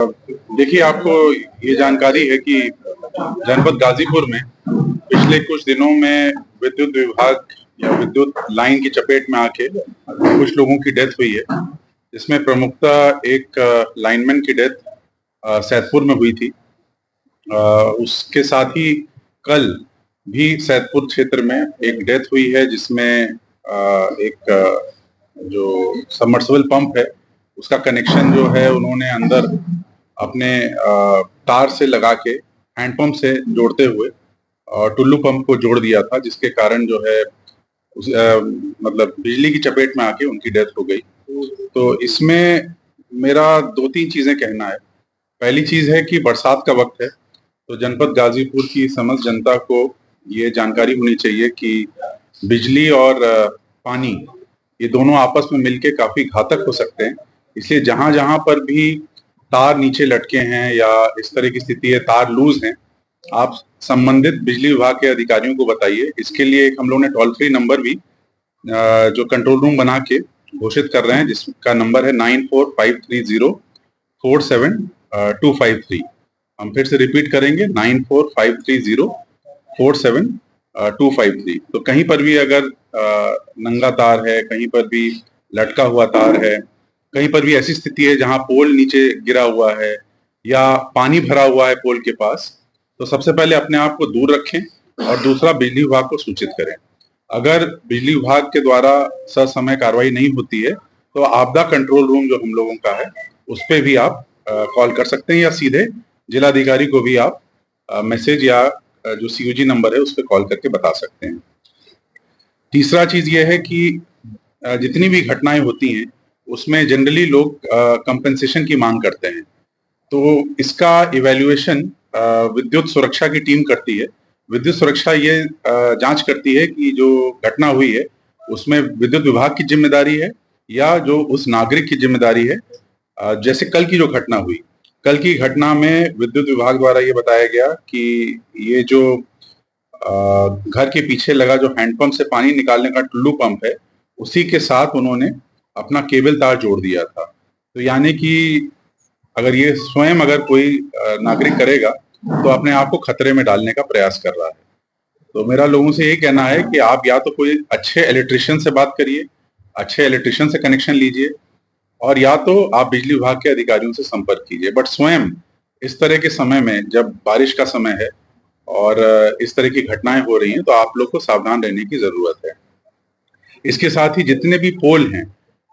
देखिए, आपको ये जानकारी है कि जनपद गाजीपुर में पिछले कुछ दिनों में विद्युत विभाग या विद्युत लाइन की चपेट में आके कुछ लोगों की डेथ हुई है। इसमें प्रमुखतः एक लाइनमैन की डेथ सैदपुर में हुई थी। उसके साथ ही कल भी सैदपुर क्षेत्र में एक डेथ हुई है, जिसमें एक जो सबमर्सिबल पंप है उसका कनेक्शन जो है उन्होंने अंदर अपने तार से लगा के हैंडपंप से जोड़ते हुए टुल्लू पंप को जोड़ दिया था, जिसके कारण जो है मतलब बिजली की चपेट में आके उनकी डेथ हो गई। तो इसमें मेरा 2-3 चीजें कहना है। पहली चीज है कि बरसात का वक्त है, तो जनपद गाजीपुर की समस्त जनता को ये जानकारी होनी चाहिए कि बिजली और पानी ये दोनों आपस में मिलके काफी घातक हो सकते हैं। इसलिए जहां जहां पर भी तार नीचे लटके हैं या इस तरह की स्थिति है, तार लूज हैं, आप संबंधित बिजली विभाग के अधिकारियों को बताइए। इसके लिए एक हम लोग ने टोल फ्री नंबर भी जो कंट्रोल रूम बना के घोषित कर रहे हैं, जिसका नंबर है 9453047253। हम फिर से रिपीट करेंगे, 9453047253। तो कहीं पर भी अगर नंगा तार है, कहीं पर भी लटका हुआ तार है, कहीं पर भी ऐसी स्थिति है जहां पोल नीचे गिरा हुआ है या पानी भरा हुआ है पोल के पास, तो सबसे पहले अपने आप को दूर रखें और दूसरा बिजली विभाग को सूचित करें। अगर बिजली विभाग के द्वारा ससमय कार्रवाई नहीं होती है तो आपदा कंट्रोल रूम जो हम लोगों का है उस पे भी आप कॉल कर सकते हैं, या सीधे जिलाधिकारी को भी आप मैसेज या जो सीयूजी नंबर है उस पर कॉल करके बता सकते हैं। तीसरा चीज ये है कि जितनी भी घटनाएं होती हैं उसमें जनरली लोग कंपनसेशन की मांग करते हैं। तो इसका इवैल्यूएशन विद्युत सुरक्षा की टीम करती है। विद्युत सुरक्षा ये जांच करती है कि जो घटना हुई है उसमें विद्युत विभाग की जिम्मेदारी है या जो उस नागरिक की जिम्मेदारी है। जैसे कल की जो घटना हुई, कल की घटना में विद्युत विभाग द्वारा ये बताया गया कि ये जो घर के पीछे लगा जो हैंडपंप से पानी निकालने का टुल्लू पंप है, उसी के साथ उन्होंने अपना केबल तार जोड़ दिया था। तो यानी कि अगर ये स्वयं अगर कोई नागरिक करेगा तो अपने आप को खतरे में डालने का प्रयास कर रहा है। तो मेरा लोगों से ये कहना है कि आप या तो कोई अच्छे इलेक्ट्रिशियन से बात करिए, अच्छे इलेक्ट्रिशियन से कनेक्शन लीजिए, और या तो आप बिजली विभाग के अधिकारियों से संपर्क कीजिए। बट स्वयं इस तरह के समय में, जब बारिश का समय है और इस तरह की घटनाएं हो रही हैं, तो आप लोग को सावधान रहने की जरूरत है। इसके साथ ही जितने भी पोल हैं,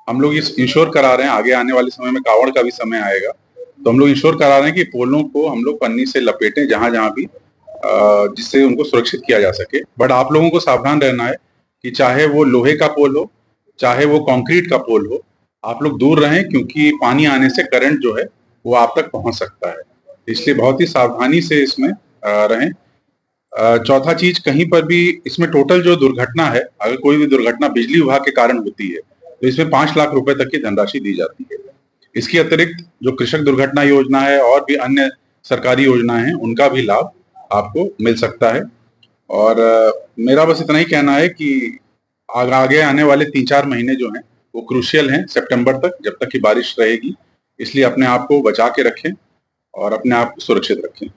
हम लोग इस इंश्योर करा रहे हैं, आगे आने वाले समय में कावड़ का भी समय आएगा, तो हम लोग इंश्योर करा रहे हैं कि पोलों को हम लोग पन्नी से लपेटें जहां जहां भी, जिससे उनको सुरक्षित किया जा सके। बट आप लोगों को सावधान रहना है कि चाहे वो लोहे का पोल हो, चाहे वो कंक्रीट का पोल हो, आप लोग दूर रहें, क्योंकि पानी आने से करंट जो है वो आप तक पहुंच सकता है। इसलिए बहुत ही सावधानी से इसमें रहें। चौथा चीज, कहीं पर भी इसमें टोटल जो दुर्घटना है, अगर कोई भी दुर्घटना बिजली विभाग के कारण होती है तो इसमें 5 लाख रुपए तक की धनराशि दी जाती है। इसके अतिरिक्त जो कृषक दुर्घटना योजना है और भी अन्य सरकारी योजनाएं हैं, उनका भी लाभ आपको मिल सकता है। और मेरा बस इतना ही कहना है कि आगे आने वाले 3-4 महीने जो हैं वो क्रूशियल हैं, सितंबर तक, जब तक की बारिश रहेगी। इसलिए अपने आप को बचा के रखें और अपने आप को सुरक्षित रखें।